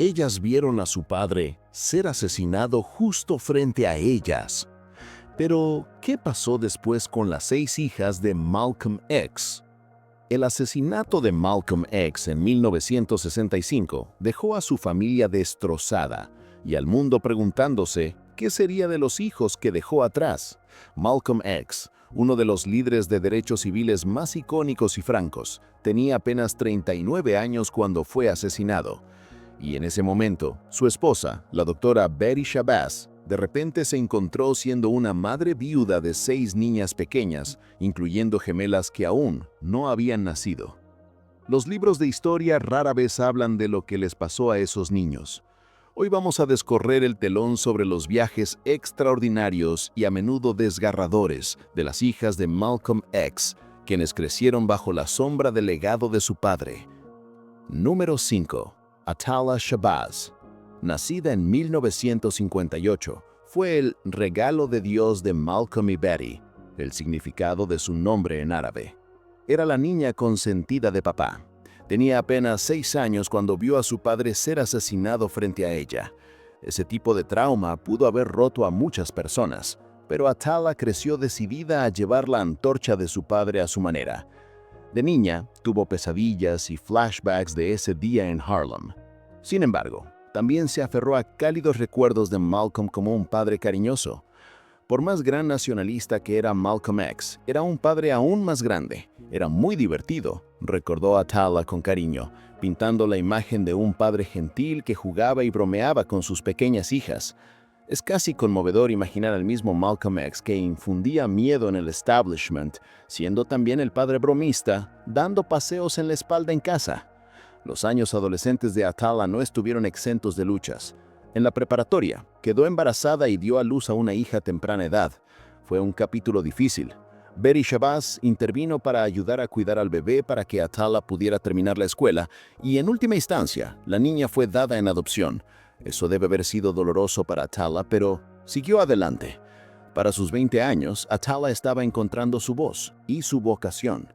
Ellas vieron a su padre ser asesinado justo frente a ellas. Pero, ¿qué pasó después con las 6 hijas de Malcolm X? El asesinato de Malcolm X en 1965 dejó a su familia destrozada y al mundo preguntándose qué sería de los hijos que dejó atrás. Malcolm X, uno de los líderes de derechos civiles más icónicos y francos, tenía apenas 39 años cuando fue asesinado. Y en ese momento, su esposa, la doctora Betty Shabazz, de repente se encontró siendo una madre viuda de 6 niñas pequeñas, incluyendo gemelas que aún no habían nacido. Los libros de historia rara vez hablan de lo que les pasó a esos niños. Hoy vamos a descorrer el telón sobre los viajes extraordinarios y a menudo desgarradores de las hijas de Malcolm X, quienes crecieron bajo la sombra del legado de su padre. Número 5. Atala Shabazz. Nacida en 1958, fue el regalo de Dios de Malcolm y Betty, el significado de su nombre en árabe. Era la niña consentida de papá. Tenía apenas 6 años cuando vio a su padre ser asesinado frente a ella. Ese tipo de trauma pudo haber roto a muchas personas, pero Atala creció decidida a llevar la antorcha de su padre a su manera. De niña, tuvo pesadillas y flashbacks de ese día en Harlem. Sin embargo, también se aferró a cálidos recuerdos de Malcolm como un padre cariñoso. Por más gran nacionalista que era Malcolm X, era un padre aún más grande. Era muy divertido, recordó Atala con cariño, pintando la imagen de un padre gentil que jugaba y bromeaba con sus pequeñas hijas. Es casi conmovedor imaginar al mismo Malcolm X que infundía miedo en el establishment, siendo también el padre bromista, dando paseos en la espalda en casa. Los años adolescentes de Atala no estuvieron exentos de luchas. En la preparatoria, quedó embarazada y dio a luz a una hija a temprana edad. Fue un capítulo difícil. Betty Shabazz intervino para ayudar a cuidar al bebé para que Atala pudiera terminar la escuela y, en última instancia, la niña fue dada en adopción. Eso debe haber sido doloroso para Atala, pero siguió adelante. Para sus 20 años, Atala estaba encontrando su voz y su vocación.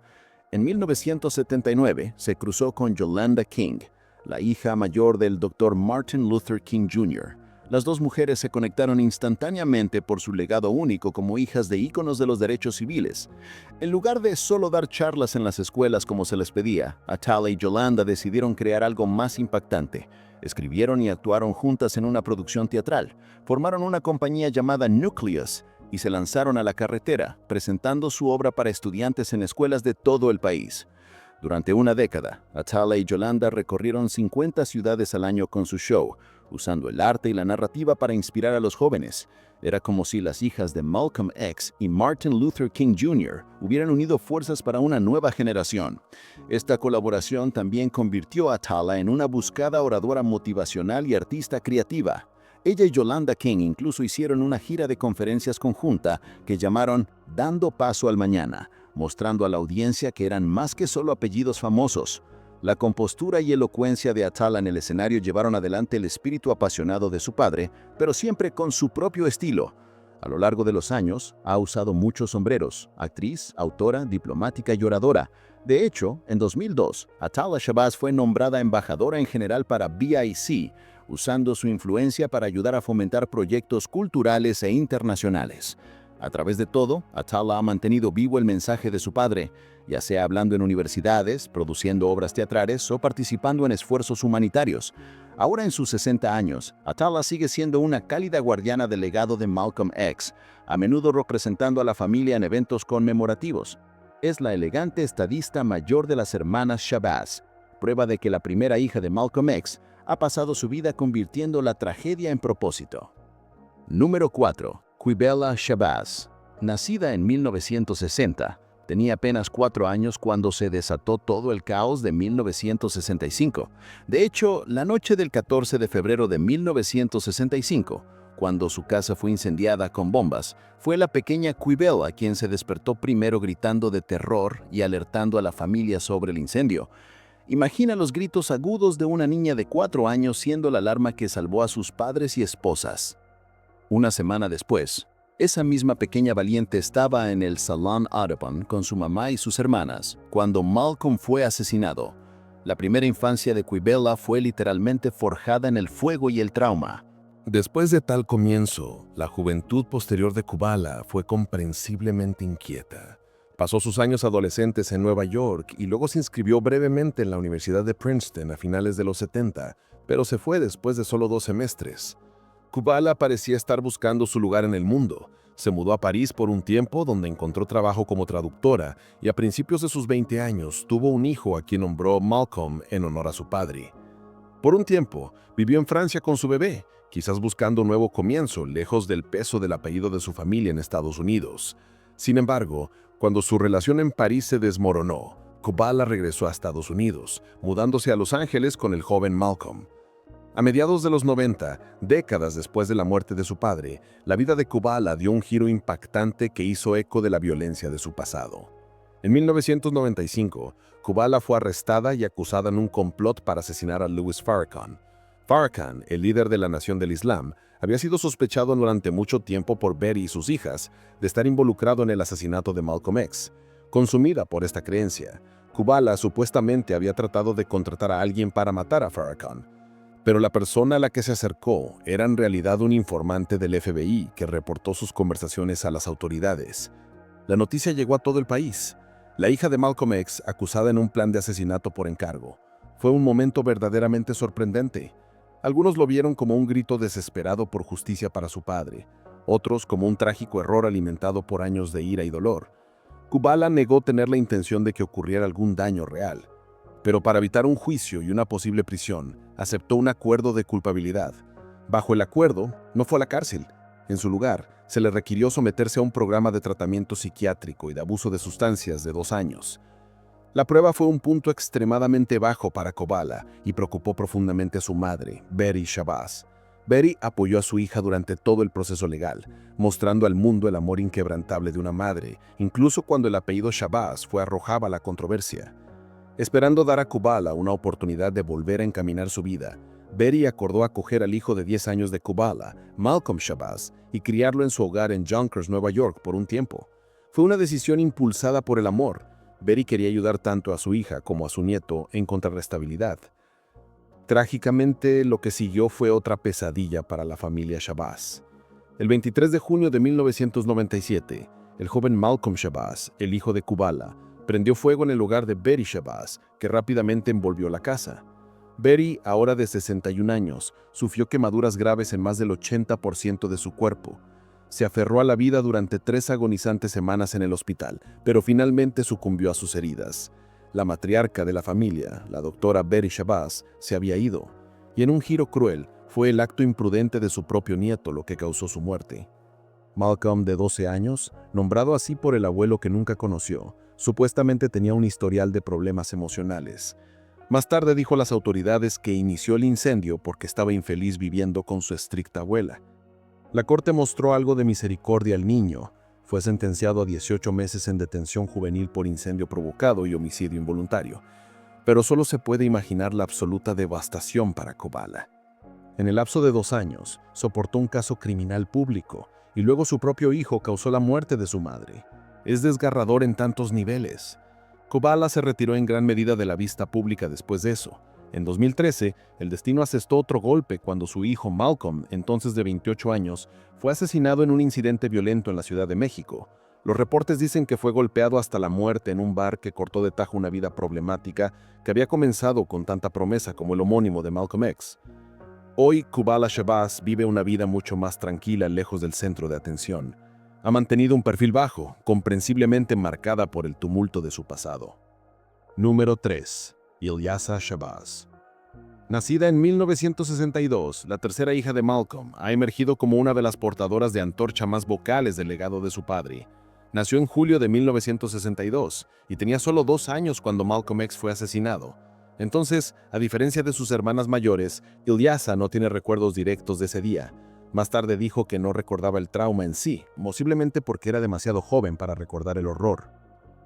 En 1979 se cruzó con Yolanda King, la hija mayor del Dr. Martin Luther King Jr. Las dos mujeres se conectaron instantáneamente por su legado único como hijas de íconos de los derechos civiles. En lugar de solo dar charlas en las escuelas como se les pedía, Atala y Yolanda decidieron crear algo más impactante. Escribieron y actuaron juntas en una producción teatral, formaron una compañía llamada Nucleus y se lanzaron a la carretera, presentando su obra para estudiantes en escuelas de todo el país. Durante una década, Atala y Yolanda recorrieron 50 ciudades al año con su show, usando el arte y la narrativa para inspirar a los jóvenes. Era como si las hijas de Malcolm X y Martin Luther King Jr. hubieran unido fuerzas para una nueva generación. Esta colaboración también convirtió a Atala en una buscada oradora motivacional y artista creativa. Ella y Yolanda King incluso hicieron una gira de conferencias conjunta que llamaron Dando Paso al Mañana, mostrando a la audiencia que eran más que solo apellidos famosos. La compostura y elocuencia de Atala en el escenario llevaron adelante el espíritu apasionado de su padre, pero siempre con su propio estilo. A lo largo de los años, ha usado muchos sombreros: actriz, autora, diplomática y oradora. De hecho, en 2002, Atala Shabazz fue nombrada embajadora en general para BIC, usando su influencia para ayudar a fomentar proyectos culturales e internacionales. A través de todo, Atala ha mantenido vivo el mensaje de su padre, ya sea hablando en universidades, produciendo obras teatrales o participando en esfuerzos humanitarios. Ahora en sus 60 años, Atala sigue siendo una cálida guardiana del legado de Malcolm X, a menudo representando a la familia en eventos conmemorativos. Es la elegante estadista mayor de las hermanas Shabazz, prueba de que la primera hija de Malcolm X ha pasado su vida convirtiendo la tragedia en propósito. Número 4. Quibella Shabazz. Nacida en 1960, tenía apenas 4 años cuando se desató todo el caos de 1965. De hecho, la noche del 14 de febrero de 1965, cuando su casa fue incendiada con bombas, fue la pequeña Quibella quien se despertó primero gritando de terror y alertando a la familia sobre el incendio. Imagina los gritos agudos de una niña de 4 años siendo la alarma que salvó a sus padres y esposas. Una semana después, esa misma pequeña valiente estaba en el Salón Audubon con su mamá y sus hermanas, cuando Malcolm fue asesinado. La primera infancia de Quibella fue literalmente forjada en el fuego y el trauma. Después de tal comienzo, la juventud posterior de Kubala fue comprensiblemente inquieta. Pasó sus años adolescentes en Nueva York y luego se inscribió brevemente en la Universidad de Princeton a finales de los 70, pero se fue después de solo 2 semestres. Kubala parecía estar buscando su lugar en el mundo. Se mudó a París por un tiempo donde encontró trabajo como traductora y a principios de sus 20 años tuvo un hijo a quien nombró Malcolm en honor a su padre. Por un tiempo, vivió en Francia con su bebé, quizás buscando un nuevo comienzo, lejos del peso del apellido de su familia en Estados Unidos. Sin embargo, cuando su relación en París se desmoronó, Kubala regresó a Estados Unidos, mudándose a Los Ángeles con el joven Malcolm. A mediados de los 90, décadas después de la muerte de su padre, la vida de Kubala dio un giro impactante que hizo eco de la violencia de su pasado. En 1995, Kubala fue arrestada y acusada en un complot para asesinar a Louis Farrakhan. Farrakhan, el líder de la Nación del Islam, había sido sospechado durante mucho tiempo por Betty y sus hijas de estar involucrado en el asesinato de Malcolm X. Consumida por esta creencia, Kubala supuestamente había tratado de contratar a alguien para matar a Farrakhan. Pero la persona a la que se acercó era en realidad un informante del FBI que reportó sus conversaciones a las autoridades. La noticia llegó a todo el país. La hija de Malcolm X, acusada en un plan de asesinato por encargo. Fue un momento verdaderamente sorprendente. Algunos lo vieron como un grito desesperado por justicia para su padre, otros como un trágico error alimentado por años de ira y dolor. Kubala negó tener la intención de que ocurriera algún daño real, pero para evitar un juicio y una posible prisión, aceptó un acuerdo de culpabilidad. Bajo el acuerdo, no fue a la cárcel. En su lugar, se le requirió someterse a un programa de tratamiento psiquiátrico y de abuso de sustancias de 2 años. La prueba fue un punto extremadamente bajo para Kubala y preocupó profundamente a su madre, Betty Shabazz. Betty apoyó a su hija durante todo el proceso legal, mostrando al mundo el amor inquebrantable de una madre, incluso cuando el apellido Shabazz fue arrojado a la controversia. Esperando dar a Kubala una oportunidad de volver a encaminar su vida, Betty acordó acoger al hijo de 10 años de Kubala, Malcolm Shabazz, y criarlo en su hogar en Yonkers, Nueva York, por un tiempo. Fue una decisión impulsada por el amor. Betty quería ayudar tanto a su hija como a su nieto en encontrar la estabilidad. Trágicamente, lo que siguió fue otra pesadilla para la familia Shabazz. El 23 de junio de 1997, el joven Malcolm Shabazz, el hijo de Kubala, prendió fuego en el hogar de Betty Shabazz, que rápidamente envolvió la casa. Betty, ahora de 61 años, sufrió quemaduras graves en más del 80% de su cuerpo. Se aferró a la vida durante 3 agonizantes semanas en el hospital, pero finalmente sucumbió a sus heridas. La matriarca de la familia, la doctora Betty Shabazz, se había ido, y en un giro cruel, fue el acto imprudente de su propio nieto lo que causó su muerte. Malcolm, de 12 años, nombrado así por el abuelo que nunca conoció, supuestamente tenía un historial de problemas emocionales. Más tarde dijo a las autoridades que inició el incendio porque estaba infeliz viviendo con su estricta abuela. La corte mostró algo de misericordia al niño. Fue sentenciado a 18 meses en detención juvenil por incendio provocado y homicidio involuntario. Pero solo se puede imaginar la absoluta devastación para Kubala. En el lapso de 2 años, soportó un caso criminal público y luego su propio hijo causó la muerte de su madre. Es desgarrador en tantos niveles. Kubala se retiró en gran medida de la vista pública después de eso. En 2013, el destino asestó otro golpe cuando su hijo Malcolm, entonces de 28 años, fue asesinado en un incidente violento en la Ciudad de México. Los reportes dicen que fue golpeado hasta la muerte en un bar que cortó de tajo una vida problemática que había comenzado con tanta promesa como el homónimo de Malcolm X. Hoy, Kubala Shabazz vive una vida mucho más tranquila lejos del centro de atención. Ha mantenido un perfil bajo, comprensiblemente marcada por el tumulto de su pasado. Número 3. Ilyasa Shabazz. Nacida en 1962, la tercera hija de Malcolm, ha emergido como una de las portadoras de antorcha más vocales del legado de su padre. Nació en julio de 1962 y tenía solo 2 años cuando Malcolm X fue asesinado. Entonces, a diferencia de sus hermanas mayores, Ilyasa no tiene recuerdos directos de ese día. Más tarde dijo que no recordaba el trauma en sí, posiblemente porque era demasiado joven para recordar el horror.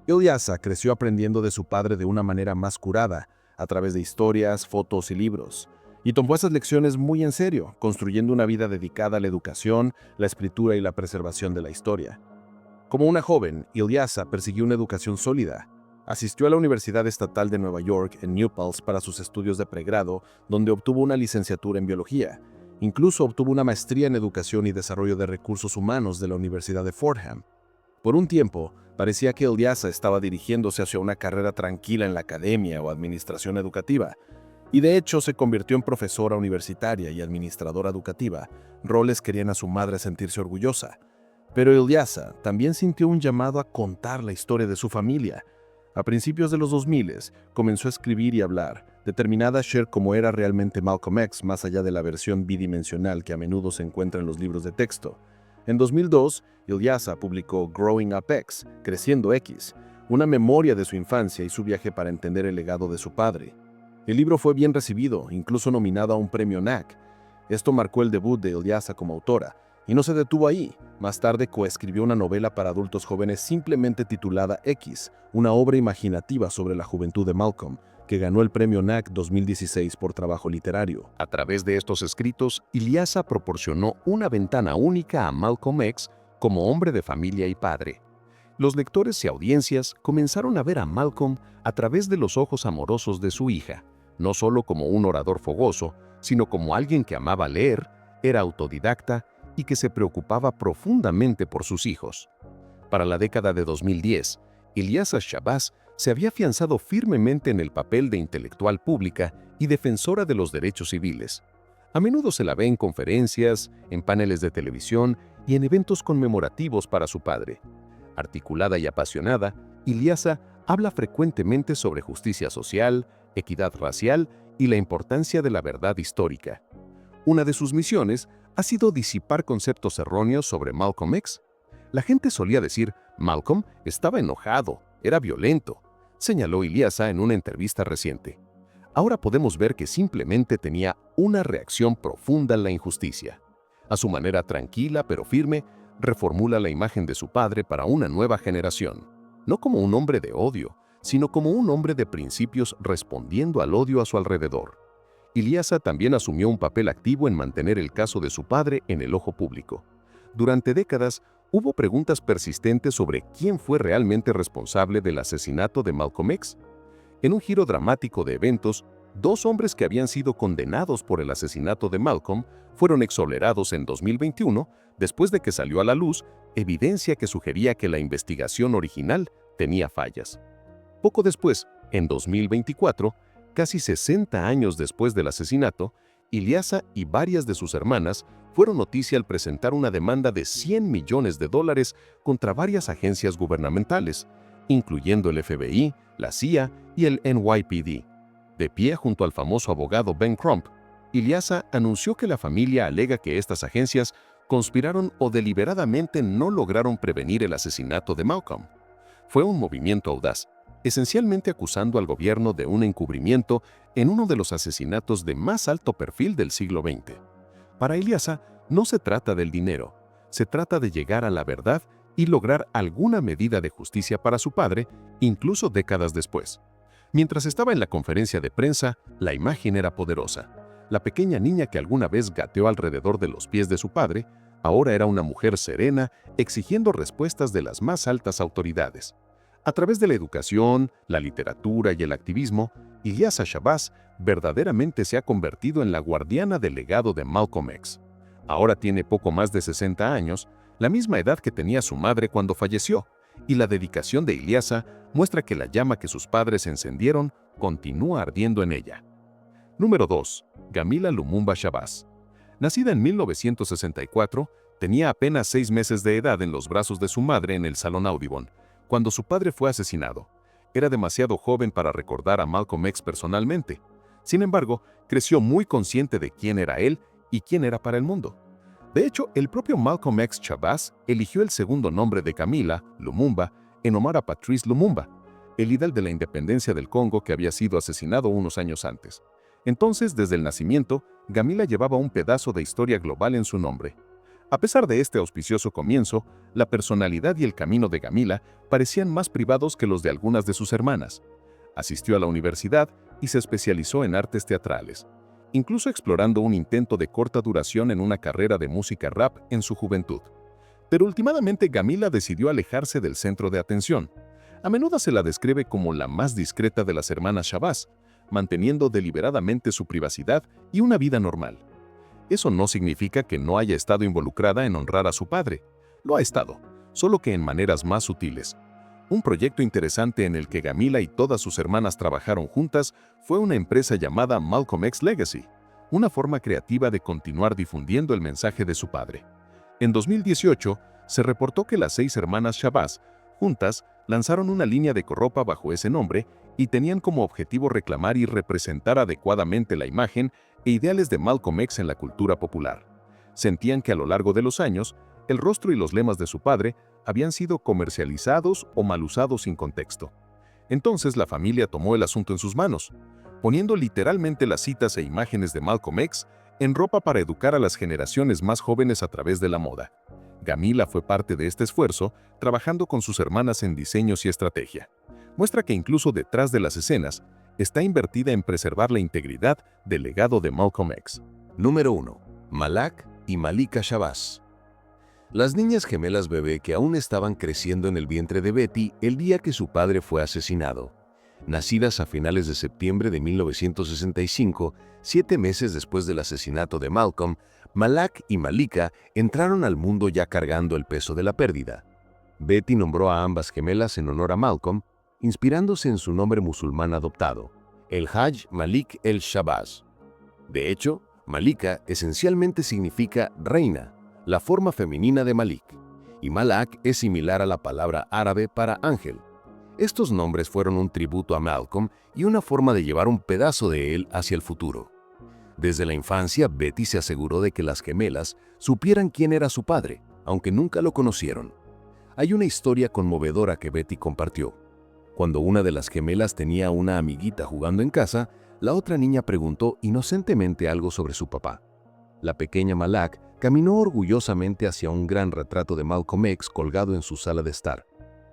Ilyasa creció aprendiendo de su padre de una manera más curada, a través de historias, fotos y libros, y tomó esas lecciones muy en serio, construyendo una vida dedicada a la educación, la escritura y la preservación de la historia. Como una joven, Ilyasa persiguió una educación sólida. Asistió a la Universidad Estatal de Nueva York en New Paltz para sus estudios de pregrado, donde obtuvo una licenciatura en biología. Incluso obtuvo una maestría en Educación y Desarrollo de Recursos Humanos de la Universidad de Fordham. Por un tiempo, parecía que Ilyasa estaba dirigiéndose hacia una carrera tranquila en la academia o administración educativa, y de hecho se convirtió en profesora universitaria y administradora educativa, roles que harían a su madre sentirse orgullosa. Pero Ilyasa también sintió un llamado a contar la historia de su familia. A principios de los 2000 comenzó a escribir y hablar, determinada a ser cómo era realmente Malcolm X más allá de la versión bidimensional que a menudo se encuentra en los libros de texto. En 2002, Ilyasa publicó Growing Up X, Creciendo X, una memoria de su infancia y su viaje para entender el legado de su padre. El libro fue bien recibido, incluso nominado a un premio NAC. Esto marcó el debut de Ilyasa como autora, y no se detuvo ahí. Más tarde coescribió una novela para adultos jóvenes simplemente titulada X, una obra imaginativa sobre la juventud de Malcolm, que ganó el premio NAC 2016 por trabajo literario. A través de estos escritos, Ilyasa proporcionó una ventana única a Malcolm X como hombre de familia y padre. Los lectores y audiencias comenzaron a ver a Malcolm a través de los ojos amorosos de su hija, no solo como un orador fogoso, sino como alguien que amaba leer, era autodidacta y que se preocupaba profundamente por sus hijos. Para la década de 2010, Ilyasa Shabazz se había afianzado firmemente en el papel de intelectual pública y defensora de los derechos civiles. A menudo se la ve en conferencias, en paneles de televisión y en eventos conmemorativos para su padre. Articulada y apasionada, Ilyasa habla frecuentemente sobre justicia social, equidad racial y la importancia de la verdad histórica. Una de sus misiones ha sido disipar conceptos erróneos sobre Malcolm X. La gente solía decir, Malcolm estaba enojado, era violento, señaló Ilyasa en una entrevista reciente. Ahora podemos ver que simplemente tenía una reacción profunda a la injusticia. A su manera tranquila pero firme, reformula la imagen de su padre para una nueva generación, no como un hombre de odio, sino como un hombre de principios respondiendo al odio a su alrededor. Ilyasa también asumió un papel activo en mantener el caso de su padre en el ojo público. Durante décadas, hubo preguntas persistentes sobre quién fue realmente responsable del asesinato de Malcolm X. En un giro dramático de eventos, dos hombres que habían sido condenados por el asesinato de Malcolm fueron exonerados en 2021 después de que salió a la luz evidencia que sugería que la investigación original tenía fallas. Poco después, en 2024, casi 60 años después del asesinato, Ilyasa y varias de sus hermanas fueron noticia al presentar una demanda de $100 millones contra varias agencias gubernamentales, incluyendo el FBI, la CIA y el NYPD. De pie junto al famoso abogado Ben Crump, Ilyasa anunció que la familia alega que estas agencias conspiraron o deliberadamente no lograron prevenir el asesinato de Malcolm. Fue un movimiento audaz, esencialmente acusando al gobierno de un encubrimiento en uno de los asesinatos de más alto perfil del siglo XX. Para Ilyasa, no se trata del dinero, se trata de llegar a la verdad y lograr alguna medida de justicia para su padre, incluso décadas después. Mientras estaba en la conferencia de prensa, la imagen era poderosa. La pequeña niña que alguna vez gateó alrededor de los pies de su padre, ahora era una mujer serena, exigiendo respuestas de las más altas autoridades. A través de la educación, la literatura y el activismo, Ilyasa Shabazz verdaderamente se ha convertido en la guardiana del legado de Malcolm X. Ahora tiene poco más de 60 años, la misma edad que tenía su madre cuando falleció, y la dedicación de Ilyasa muestra que la llama que sus padres encendieron continúa ardiendo en ella. Número 2. Gamila Lumumba Shabazz. Nacida en 1964, tenía apenas 6 meses de edad en los brazos de su madre en el Salón Audubon, cuando su padre fue asesinado. Era demasiado joven para recordar a Malcolm X personalmente. Sin embargo, creció muy consciente de quién era él y quién era para el mundo. De hecho, el propio Malcolm X Shabazz eligió el segundo nombre de Gamila, Lumumba, en honor a Patrice Lumumba, el líder de la independencia del Congo que había sido asesinado unos años antes. Entonces, desde el nacimiento, Gamila llevaba un pedazo de historia global en su nombre. A pesar de este auspicioso comienzo, la personalidad y el camino de Gamila parecían más privados que los de algunas de sus hermanas. Asistió a la universidad y se especializó en artes teatrales, incluso explorando un intento de corta duración en una carrera de música rap en su juventud. Pero últimamente Gamila decidió alejarse del centro de atención. A menudo se la describe como la más discreta de las hermanas Shabazz, manteniendo deliberadamente su privacidad y una vida normal. Eso no significa que no haya estado involucrada en honrar a su padre. Lo ha estado, solo que en maneras más sutiles. Un proyecto interesante en el que Gamila y todas sus hermanas trabajaron juntas fue una empresa llamada Malcolm X Legacy, una forma creativa de continuar difundiendo el mensaje de su padre. En 2018, se reportó que las 6 hermanas Shabazz, juntas, lanzaron una línea de ropa bajo ese nombre y tenían como objetivo reclamar y representar adecuadamente la imagen e ideales de Malcolm X en la cultura popular. Sentían que a lo largo de los años, el rostro y los lemas de su padre habían sido comercializados o mal usados sin contexto. Entonces la familia tomó el asunto en sus manos, poniendo literalmente las citas e imágenes de Malcolm X en ropa para educar a las generaciones más jóvenes a través de la moda. Gamila fue parte de este esfuerzo, trabajando con sus hermanas en diseños y estrategia. Muestra que incluso detrás de las escenas, está invertida en preservar la integridad del legado de Malcolm X. Número 1. Malak y Malika Shabazz. Las niñas gemelas bebé que aún estaban creciendo en el vientre de Betty el día que su padre fue asesinado. Nacidas a finales de septiembre de 1965, 7 meses después del asesinato de Malcolm, Malak y Malika entraron al mundo ya cargando el peso de la pérdida. Betty nombró a ambas gemelas en honor a Malcolm, inspirándose en su nombre musulmán adoptado, el Hajj Malik el Shabazz. De hecho, Malika esencialmente significa reina, la forma femenina de Malik, y Malak es similar a la palabra árabe para ángel. Estos nombres fueron un tributo a Malcolm y una forma de llevar un pedazo de él hacia el futuro. Desde la infancia, Betty se aseguró de que las gemelas supieran quién era su padre, aunque nunca lo conocieron. Hay una historia conmovedora que Betty compartió. Cuando una de las gemelas tenía una amiguita jugando en casa, la otra niña preguntó inocentemente algo sobre su papá. La pequeña Malak caminó orgullosamente hacia un gran retrato de Malcolm X colgado en su sala de estar.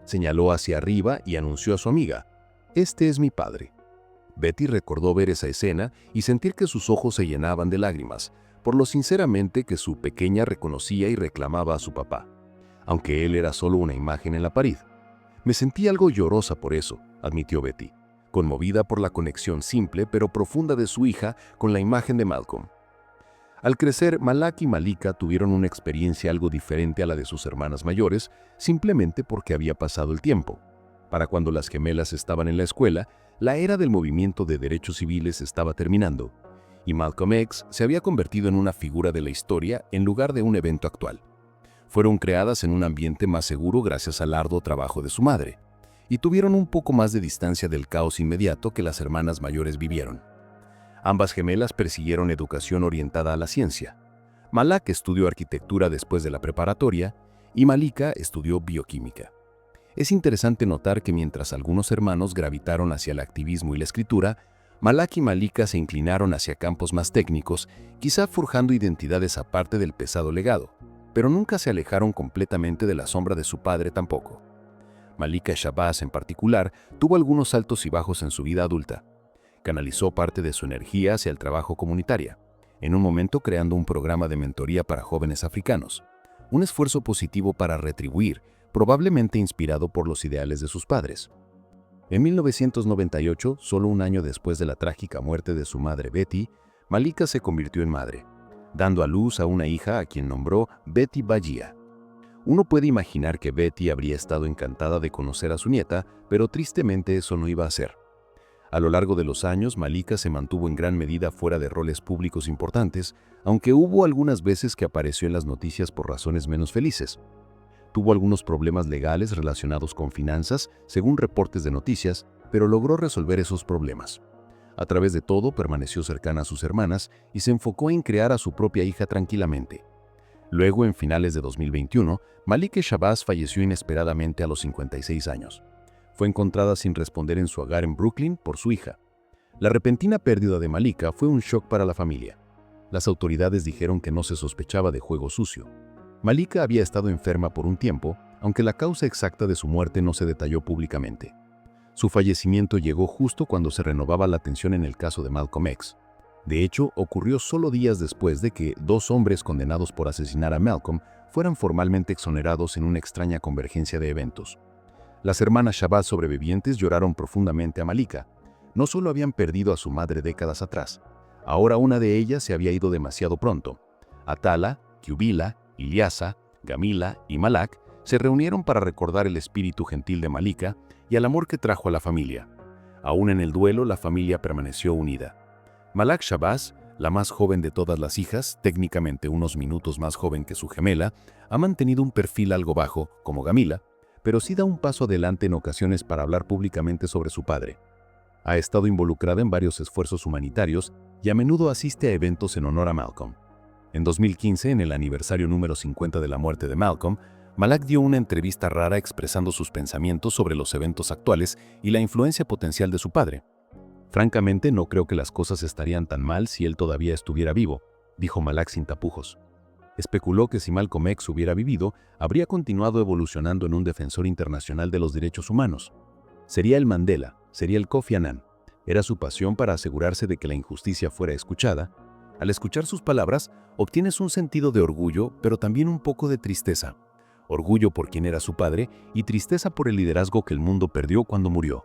Señaló hacia arriba y anunció a su amiga, «Este es mi padre». Betty recordó ver esa escena y sentir que sus ojos se llenaban de lágrimas, por lo sinceramente que su pequeña reconocía y reclamaba a su papá, aunque él era solo una imagen en la pared. «Me sentí algo llorosa por eso», admitió Betty, conmovida por la conexión simple pero profunda de su hija con la imagen de Malcolm. Al crecer, Malak y Malika tuvieron una experiencia algo diferente a la de sus hermanas mayores, simplemente porque había pasado el tiempo. Para cuando las gemelas estaban en la escuela, la era del movimiento de derechos civiles estaba terminando, y Malcolm X se había convertido en una figura de la historia en lugar de un evento actual. Fueron creadas en un ambiente más seguro gracias al arduo trabajo de su madre, y tuvieron un poco más de distancia del caos inmediato que las hermanas mayores vivieron. Ambas gemelas persiguieron educación orientada a la ciencia. Malak estudió arquitectura después de la preparatoria y Malika estudió bioquímica. Es interesante notar que mientras algunos hermanos gravitaron hacia el activismo y la escritura, Malak y Malika se inclinaron hacia campos más técnicos, quizá forjando identidades aparte del pesado legado, pero nunca se alejaron completamente de la sombra de su padre tampoco. Malika Shabazz, en particular, tuvo algunos altos y bajos en su vida adulta. Canalizó parte de su energía hacia el trabajo comunitario, en un momento creando un programa de mentoría para jóvenes africanos, un esfuerzo positivo para retribuir, probablemente inspirado por los ideales de sus padres. En 1998, solo un año después de la trágica muerte de su madre Betty, Malika se convirtió en madre, dando a luz a una hija a quien nombró Betty Bajia. Uno puede imaginar que Betty habría estado encantada de conocer a su nieta, pero tristemente eso no iba a ser. A lo largo de los años, Malika se mantuvo en gran medida fuera de roles públicos importantes, aunque hubo algunas veces que apareció en las noticias por razones menos felices. Tuvo algunos problemas legales relacionados con finanzas, según reportes de noticias, pero logró resolver esos problemas. A través de todo, permaneció cercana a sus hermanas y se enfocó en crear a su propia hija tranquilamente. Luego, en finales de 2021, Malika Shabazz falleció inesperadamente a los 56 años. Fue encontrada sin responder en su hogar en Brooklyn por su hija. La repentina pérdida de Malika fue un shock para la familia. Las autoridades dijeron que no se sospechaba de juego sucio. Malika había estado enferma por un tiempo, aunque la causa exacta de su muerte no se detalló públicamente. Su fallecimiento llegó justo cuando se renovaba la atención en el caso de Malcolm X. De hecho, ocurrió solo días después de que 2 hombres condenados por asesinar a Malcolm fueran formalmente exonerados en una extraña convergencia de eventos. Las hermanas Shabazz sobrevivientes lloraron profundamente a Malika. No solo habían perdido a su madre décadas atrás, ahora una de ellas se había ido demasiado pronto. Atala, Qubila, Ilyasa, Gamila y Malak se reunieron para recordar el espíritu gentil de Malika y el amor que trajo a la familia. Aún en el duelo, la familia permaneció unida. Malak Shabazz, la más joven de todas las hijas, técnicamente unos minutos más joven que su gemela, ha mantenido un perfil algo bajo, como Gamila, pero sí da un paso adelante en ocasiones para hablar públicamente sobre su padre. Ha estado involucrada en varios esfuerzos humanitarios y a menudo asiste a eventos en honor a Malcolm. En 2015, en el aniversario número 50 de la muerte de Malcolm, Malak dio una entrevista rara expresando sus pensamientos sobre los eventos actuales y la influencia potencial de su padre. Francamente, no creo que las cosas estarían tan mal si él todavía estuviera vivo, dijo Malak sin tapujos. Especuló que si Malcolm X hubiera vivido, habría continuado evolucionando en un defensor internacional de los derechos humanos. Sería el Mandela, sería el Kofi Annan. Era su pasión para asegurarse de que la injusticia fuera escuchada. Al escuchar sus palabras, obtienes un sentido de orgullo, pero también un poco de tristeza. Orgullo por quien era su padre y tristeza por el liderazgo que el mundo perdió cuando murió.